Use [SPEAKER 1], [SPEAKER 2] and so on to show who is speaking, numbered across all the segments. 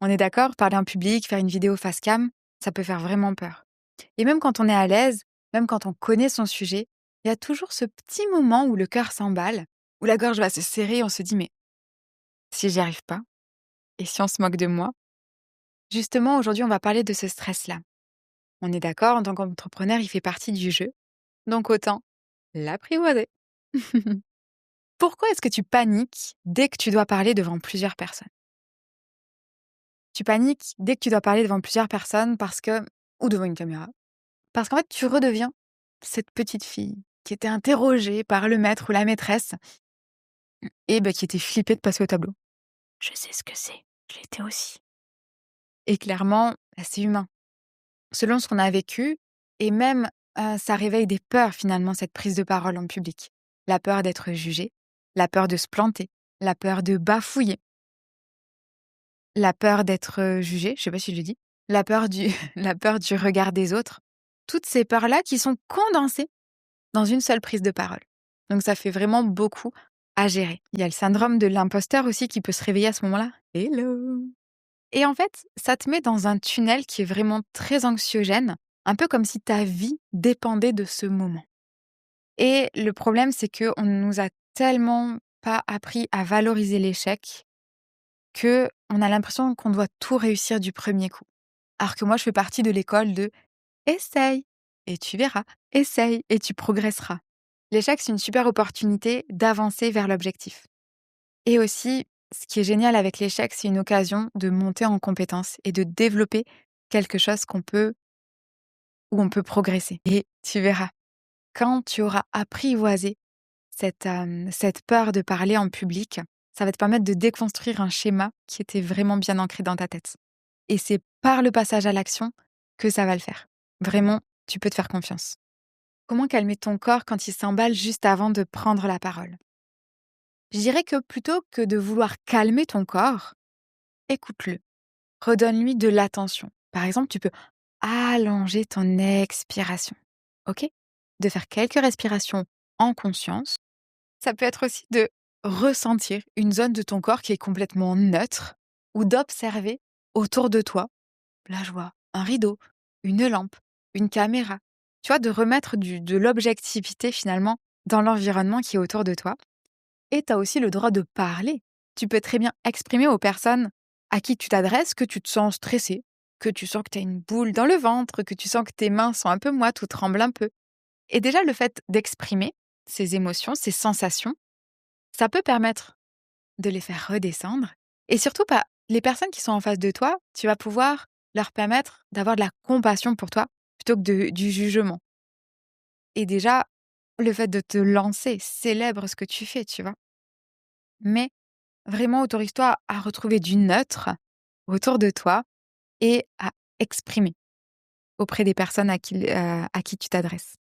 [SPEAKER 1] On est d'accord, parler en public, faire une vidéo face cam, ça peut faire vraiment peur. Et même quand on est à l'aise, même quand on connaît son sujet, il y a toujours ce petit moment où le cœur s'emballe, où la gorge va se serrer, on se dit mais si j'y arrive pas, et si on se moque de moi? Justement, aujourd'hui, on va parler de ce stress-là. On est d'accord, en tant qu'entrepreneur, il fait partie du jeu, donc autant l'apprivoiser. Pourquoi est-ce que tu paniques dès que tu dois parler devant plusieurs personnes? Tu paniques dès que tu dois parler devant plusieurs personnes parce que ou devant une caméra, parce qu'en fait, tu redeviens cette petite fille qui était interrogée par le maître ou la maîtresse et qui était flippée de passer au tableau. Je sais ce que c'est, je l'étais aussi. Et clairement, c'est humain. Selon ce qu'on a vécu et même, ça réveille des peurs finalement, cette prise de parole en public. La peur d'être jugé, la peur de se planter, la peur de bafouiller, la peur d'être, jugé, je sais pas si je l'ai dit, la peur du la peur du regard des autres. Toutes ces peurs-là qui sont condensées dans une seule prise de parole. Donc ça fait vraiment beaucoup à gérer. Il y a le syndrome de l'imposteur aussi qui peut se réveiller à ce moment-là. Hello! Et en fait, ça te met dans un tunnel qui est vraiment très anxiogène, un peu comme si ta vie dépendait de ce moment. Et le problème, c'est qu'on ne nous a tellement pas appris à valoriser l'échec que on a l'impression qu'on doit tout réussir du premier coup. Alors que moi, je fais partie de l'école de essaye et tu verras, essaye et tu progresseras. L'échec, c'est une super opportunité d'avancer vers l'objectif. Et aussi, ce qui est génial avec l'échec, c'est une occasion de monter en compétence et de développer quelque chose où on peut progresser. Et tu verras, quand tu auras apprivoisé cette peur de parler en public, ça va te permettre de déconstruire un schéma qui était vraiment bien ancré dans ta tête. Et c'est par le passage à l'action que ça va le faire. Vraiment, tu peux te faire confiance. Comment calmer ton corps quand il s'emballe juste avant de prendre la parole? Je dirais que plutôt que de vouloir calmer ton corps, écoute-le. Redonne-lui de l'attention. Par exemple, tu peux allonger ton expiration. OK? De faire quelques respirations en conscience. Ça peut être aussi de ressentir une zone de ton corps qui est complètement neutre ou d'observer autour de toi, la joie, un rideau, une lampe, une caméra. Tu vois, de remettre de l'objectivité finalement dans l'environnement qui est autour de toi. Et tu as aussi le droit de parler. Tu peux très bien exprimer aux personnes à qui tu t'adresses que tu te sens stressé, que tu sens que tu as une boule dans le ventre, que tu sens que tes mains sont un peu moites ou tremblent un peu. Et déjà, le fait d'exprimer ces émotions, ces sensations, ça peut permettre de les faire redescendre. Et surtout, les personnes qui sont en face de toi, tu vas pouvoir leur permettre d'avoir de la compassion pour toi plutôt que du jugement. Et déjà, le fait de te lancer célèbre ce que tu fais, tu vois. Mais vraiment, autorise-toi à retrouver du neutre autour de toi et à exprimer auprès des personnes à qui tu t'adresses.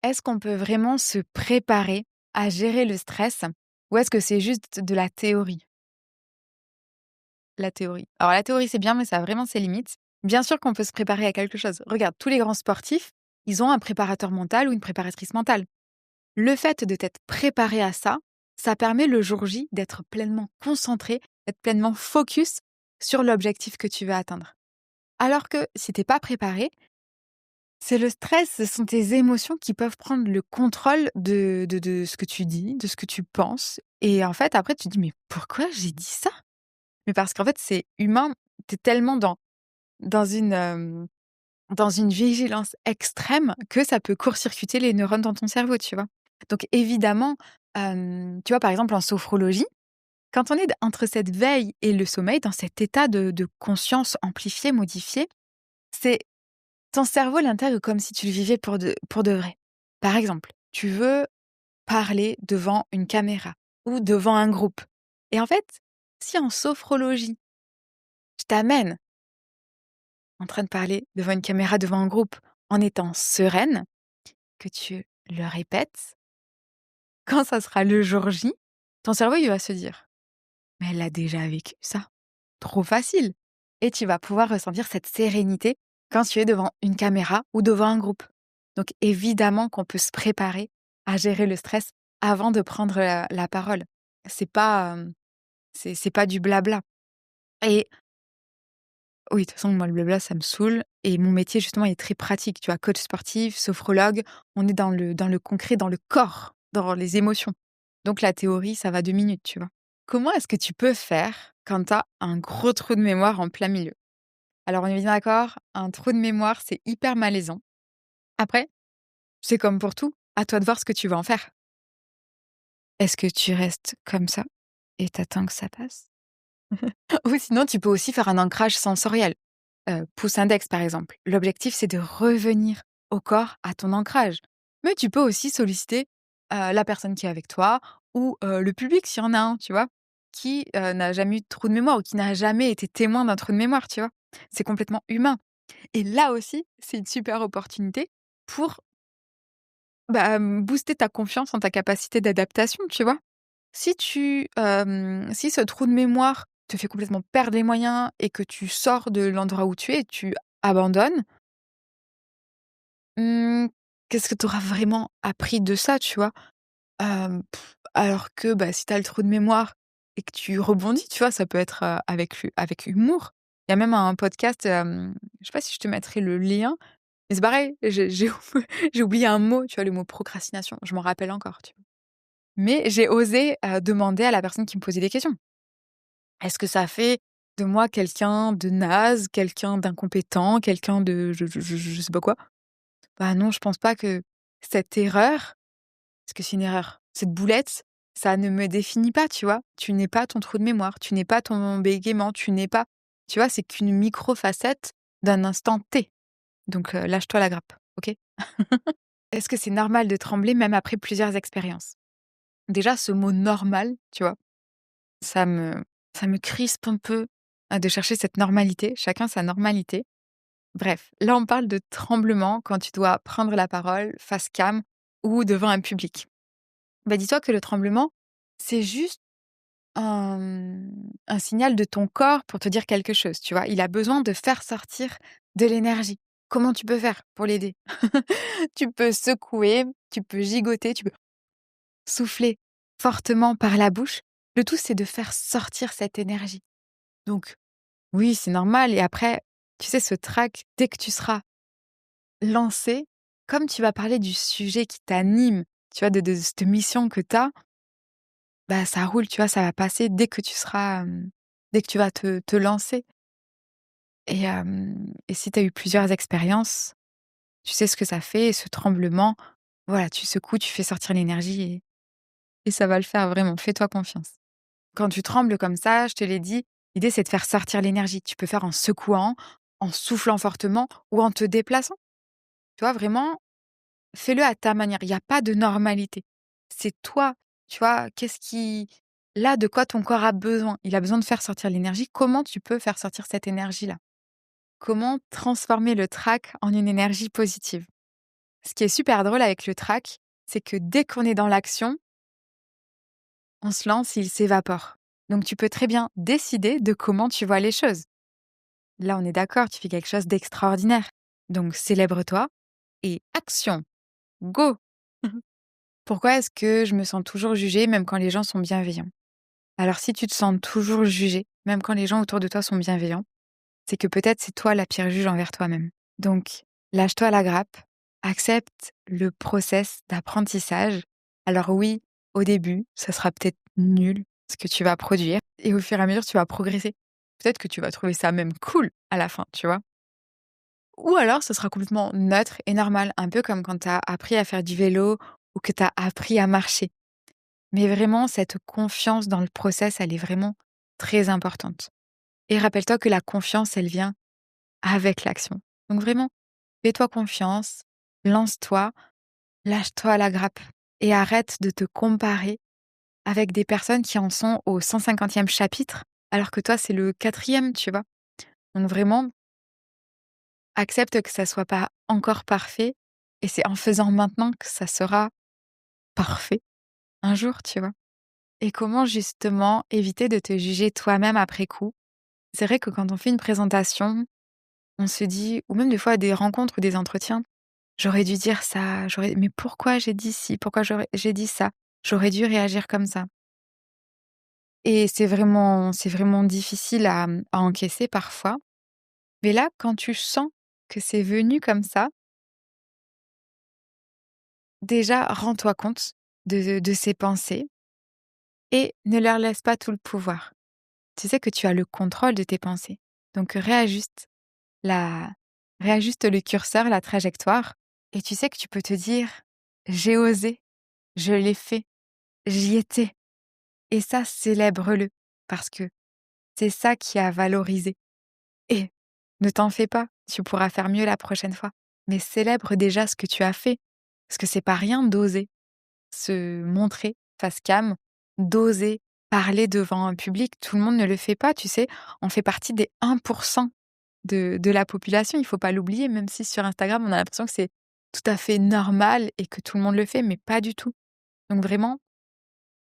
[SPEAKER 1] Est-ce qu'on peut vraiment se préparer à gérer le stress ou est-ce que c'est juste de la théorie? La théorie. Alors la théorie, c'est bien, mais ça a vraiment ses limites. Bien sûr qu'on peut se préparer à quelque chose. Regarde, tous les grands sportifs, ils ont un préparateur mental ou une préparatrice mentale. Le fait de t'être préparé à ça, ça permet le jour J d'être pleinement concentré, d'être pleinement focus sur l'objectif que tu veux atteindre. Alors que si t'es pas préparé, c'est le stress, ce sont tes émotions qui peuvent prendre le contrôle de ce que tu dis, de ce que tu penses. Et en fait, après, tu te dis, mais pourquoi j'ai dit ça? Mais parce qu'en fait, c'est humain. Tu es tellement dans une vigilance extrême que ça peut court-circuiter les neurones dans ton cerveau, tu vois? Donc évidemment, tu vois, par exemple, en sophrologie, quand on est entre cette veille et le sommeil, dans cet état de conscience amplifié, modifié, c'est ton cerveau l'intègre comme si tu le vivais pour de vrai. Par exemple, tu veux parler devant une caméra ou devant un groupe et en fait, si en sophrologie, je t'amène en train de parler devant une caméra, devant un groupe, en étant sereine, que tu le répètes, quand ça sera le jour J, ton cerveau, il va se dire: «Mais elle a déjà vécu ça, trop facile» et tu vas pouvoir ressentir cette sérénité quand tu es devant une caméra ou devant un groupe. Donc évidemment qu'on peut se préparer à gérer le stress avant de prendre la parole. C'est pas, c'est pas du blabla et Oui, de toute façon, moi, le blabla, ça me saoule et mon métier, justement, est très pratique, tu vois? Coach sportif, sophrologue, on est dans le concret, dans le corps, dans les émotions. Donc la théorie, ça va 2 minutes, tu vois? Comment est-ce que tu peux faire quand tu as un gros trou de mémoire en plein milieu? Alors on est bien d'accord, un trou de mémoire, c'est hyper malaisant. Après, c'est comme pour tout, à toi de voir ce que tu veux en faire. Est-ce que tu restes comme ça et t'attends que ça passe? Ou sinon, tu peux aussi faire un ancrage sensoriel. Pouce index, par exemple. L'objectif, c'est de revenir au corps, à ton ancrage. Mais tu peux aussi solliciter, la personne qui est avec toi ou, le public s'il y en a un, tu vois? Qui, n'a jamais eu de trou de mémoire ou qui n'a jamais été témoin d'un trou de mémoire, tu vois? C'est complètement humain et là aussi, c'est une super opportunité pour, bah, booster ta confiance en ta capacité d'adaptation, tu vois? Si ce trou de mémoire te fait complètement perdre les moyens et que tu sors de l'endroit où tu es et tu abandonnes, mmh, qu'est-ce que tu auras vraiment appris de ça, tu vois? Alors que, bah, si tu as le trou de mémoire et que tu rebondis, tu vois, ça peut être, avec humour. Il y a même un podcast, je sais pas si je te mettrai le lien, mais c'est pareil, j'ai j'ai oublié un mot, tu vois, le mot procrastination, je m'en rappelle encore, tu vois? Mais j'ai osé, demander à la personne qui me posait des questions. Est-ce que ça fait de moi quelqu'un de naze, quelqu'un d'incompétent, quelqu'un de je sais pas quoi? Bah non, je pense pas que cette erreur, parce que c'est une erreur, cette boulette, ça ne me définit pas, tu vois? Tu n'es pas ton trou de mémoire, tu n'es pas ton bégaiement, tu n'es pas tu vois? C'est qu'une micro facette d'un instant T. Donc lâche-toi la grappe, OK? Est-ce que c'est normal de trembler même après plusieurs expériences? Déjà ce mot «normal», tu vois? Ça me ça me crispe un peu, de chercher cette normalité, chacun sa normalité. Bref, là, on parle de tremblement quand tu dois prendre la parole face cam ou devant un public. Bah, dis-toi que le tremblement, c'est juste un signal de ton corps pour te dire quelque chose, tu vois? Il a besoin de faire sortir de l'énergie. Comment tu peux faire pour l'aider? Tu peux secouer, tu peux gigoter, tu peux souffler fortement par la bouche. Le tout, c'est de faire sortir cette énergie. Donc oui, c'est normal et après, tu sais, ce trac, dès que tu seras lancé, comme tu vas parler du sujet qui t'anime, tu vois, de cette mission que tu as, bah, ça roule, tu vois, ça va passer dès que tu seras, dès que tu vas te lancer et si tu as eu plusieurs expériences, tu sais ce que ça fait et ce tremblement, voilà, tu secoues, tu fais sortir l'énergie et ça va le faire vraiment, fais-toi confiance. Quand tu trembles comme ça, je te l'ai dit, l'idée c'est de faire sortir l'énergie. Tu peux faire en secouant, en soufflant fortement ou en te déplaçant. Tu vois, vraiment, fais-le à ta manière. Il y a pas de normalité. C'est toi, tu vois, qu'est-ce qui là, de quoi ton corps a besoin? Il a besoin de faire sortir l'énergie. Comment tu peux faire sortir cette énergie-là? Comment transformer le trac en une énergie positive? Ce qui est super drôle avec le trac, c'est que dès qu'on est dans l'action, on se lance, il s'évapore. Donc tu peux très bien décider de comment tu vois les choses. Là, on est d'accord, tu fais quelque chose d'extraordinaire. Donc célèbre-toi et action, go! Pourquoi est-ce que je me sens toujours jugée même quand les gens sont bienveillants? Alors si tu te sens toujours jugée, même quand les gens autour de toi sont bienveillants, c'est que peut-être c'est toi la pire juge envers toi-même. Donc lâche-toi la grappe, accepte le process d'apprentissage. Alors oui, au début, ça sera peut-être nul ce que tu vas produire et au fur et à mesure, tu vas progresser. Peut-être que tu vas trouver ça même cool à la fin, tu vois? Ou alors ce sera complètement neutre et normal, un peu comme quand tu as appris à faire du vélo ou que tu as appris à marcher. Mais vraiment, cette confiance dans le process, elle est vraiment très importante. Et rappelle-toi que la confiance, elle vient avec l'action. Donc vraiment, fais-toi confiance, lance-toi, lâche-toi à la grappe et arrête de te comparer avec des personnes qui en sont au 150e chapitre, alors que toi, c'est le 4e, tu vois. Donc vraiment, accepte que ça soit pas encore parfait et c'est en faisant maintenant que ça sera parfait un jour, tu vois? Et comment justement éviter de te juger toi-même après coup? C'est vrai que quand on fait une présentation, on se dit ou même des fois à des rencontres ou des entretiens: «J'aurais dû dire ça, j'aurais mais pourquoi j'ai dit ci? Pourquoi j'ai dit ça? J'aurais dû réagir comme ça» et c'est vraiment difficile à encaisser parfois Mais là, quand tu sens que c'est venu comme ça, déjà rends-toi compte de ces pensées et ne leur laisse pas tout le pouvoir. Tu sais que tu as le contrôle de tes pensées. Donc la réajuste le curseur, la trajectoire et tu sais que tu peux te dire: «J'ai osé, je l'ai fait, j'y étais» et ça, célèbre-le parce que c'est ça qui a valorisé et ne t'en fais pas, tu pourras faire mieux la prochaine fois. Mais célèbre déjà ce que tu as fait parce que c'est pas rien d'oser se montrer face cam, d'oser parler devant un public. Tout le monde ne le fait pas, tu sais? On fait partie des 1% de la population, il faut pas l'oublier, même si sur Instagram, on a l'impression que c'est tout à fait normal et que tout le monde le fait, mais pas du tout. Donc vraiment,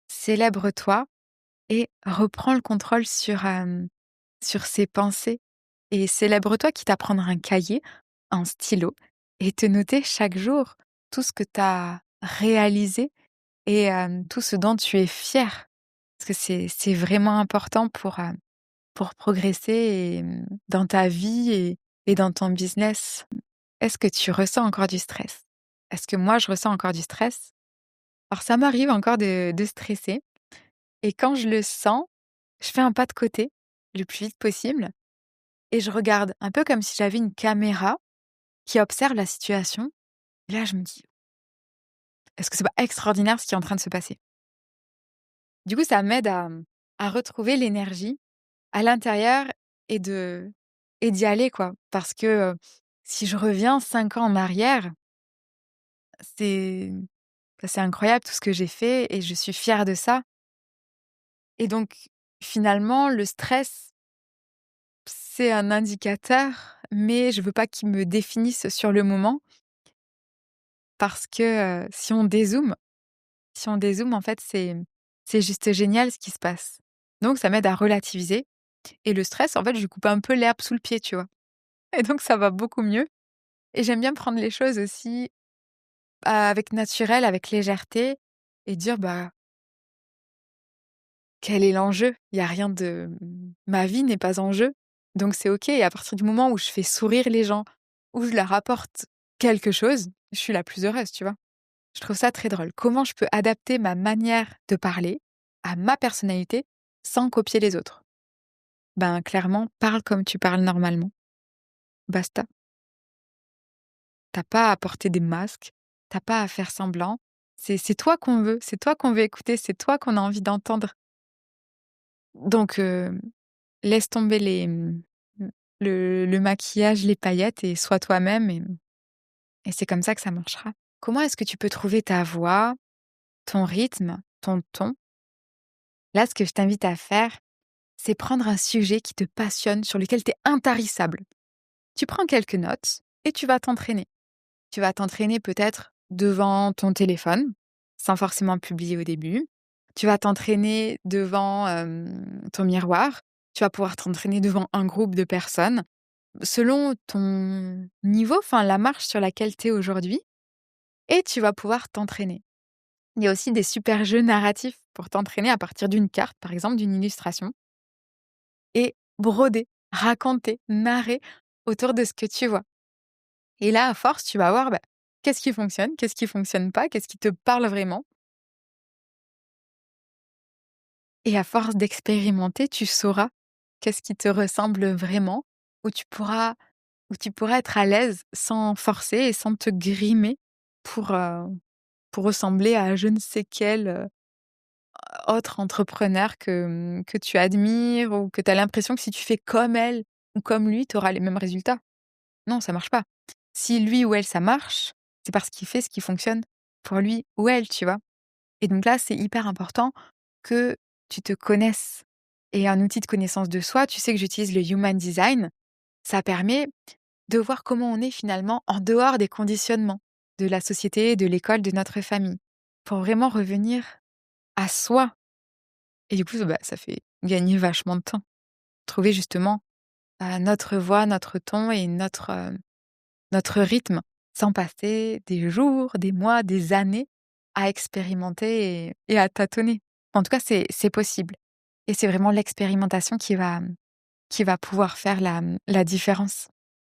[SPEAKER 1] célèbre-toi et reprends le contrôle sur ces pensées et célèbre-toi, quitte à prendre un cahier, un stylo et te noter chaque jour tout ce que tu as réalisé et tout ce dont tu es fier. Parce que c'est vraiment important pour progresser et dans ta vie et dans ton business. Est-ce que tu ressens encore du stress? Est-ce que moi je ressens encore du stress? Alors ça m'arrive encore de stresser et quand je le sens, je fais un pas de côté, le plus vite possible et je regarde un peu comme si j'avais une caméra qui observe la situation et là je me dis: «Est-ce que c'est pas extraordinaire ce qui est en train de se passer?» Du coup, ça m'aide à retrouver l'énergie à l'intérieur et de et d'y aller, quoi. Parce que, si je reviens 5 ans en arrière, c'est c'est incroyable tout ce que j'ai fait et je suis fière de ça et donc finalement, le stress, c'est un indicateur, mais je veux pas qu'il me définisse sur le moment parce que, si on dézoome, en fait, c'est juste génial ce qui se passe. Donc ça m'aide à relativiser et le stress, en fait, je lui coupe un peu l'herbe sous le pied, tu vois? Et donc ça va beaucoup mieux et j'aime bien prendre les choses aussi, avec naturel, avec légèreté et dire: «Bah, quel est l'enjeu? Il y a rien de ma vie n'est pas en jeu, donc c'est OK» et à partir du moment où je fais sourire les gens, où je leur apporte quelque chose, je suis la plus heureuse, tu vois? Je trouve ça très drôle. Comment je peux adapter ma manière de parler à ma personnalité sans copier les autres? Ben, clairement, parle comme tu parles normalement. Basta. T'as pas à porter des masques, t'as pas à faire semblant. C'est toi qu'on veut, c'est toi qu'on veut écouter, c'est toi qu'on a envie d'entendre. Donc laisse tomber le maquillage, les paillettes et sois toi-même et c'est comme ça que ça marchera. Comment est-ce que tu peux trouver ta voix, ton rythme, ton ton? Là, ce que je t'invite à faire, c'est prendre un sujet qui te passionne, sur lequel tu es intarissable. Tu prends quelques notes et tu vas t'entraîner. Tu vas t'entraîner peut-être devant ton téléphone, sans forcément publier au début. Tu vas t'entraîner devant, ton miroir. Tu vas pouvoir t'entraîner devant un groupe de personnes, selon ton niveau, enfin la marche sur laquelle tu es aujourd'hui et tu vas pouvoir t'entraîner. Il y a aussi des super jeux narratifs pour t'entraîner à partir d'une carte, par exemple, d'une illustration et broder, raconter, narrer autour de ce que tu vois. Et là, à force, tu vas voir, bah, qu'est-ce qui fonctionne pas, qu'est-ce qui te parle vraiment. Et à force d'expérimenter, tu sauras qu'est-ce qui te ressemble vraiment, où tu pourras, où tu pourras être à l'aise sans forcer et sans te grimer pour, pour ressembler à je ne sais quel autre entrepreneur que tu admires ou que tu as l'impression que si tu fais comme elle ou comme lui, tu auras les mêmes résultats. Non, ça marche pas. Si lui ou elle, ça marche, c'est parce qu'il fait ce qui fonctionne pour lui ou elle, tu vois? Et donc là, c'est hyper important que tu te connaisses. Et un outil de connaissance de soi, tu sais que j'utilise le Human Design, ça permet de voir comment on est finalement en dehors des conditionnements de la société, de l'école, de notre famille, pour vraiment revenir à soi. Et du coup, bah, ça fait gagner vachement de temps. Trouver justement notre voix, notre ton et notre rythme, sans passer des jours, des mois, des années à expérimenter et à tâtonner. En tout cas, c'est possible et c'est vraiment l'expérimentation qui va pouvoir faire la différence.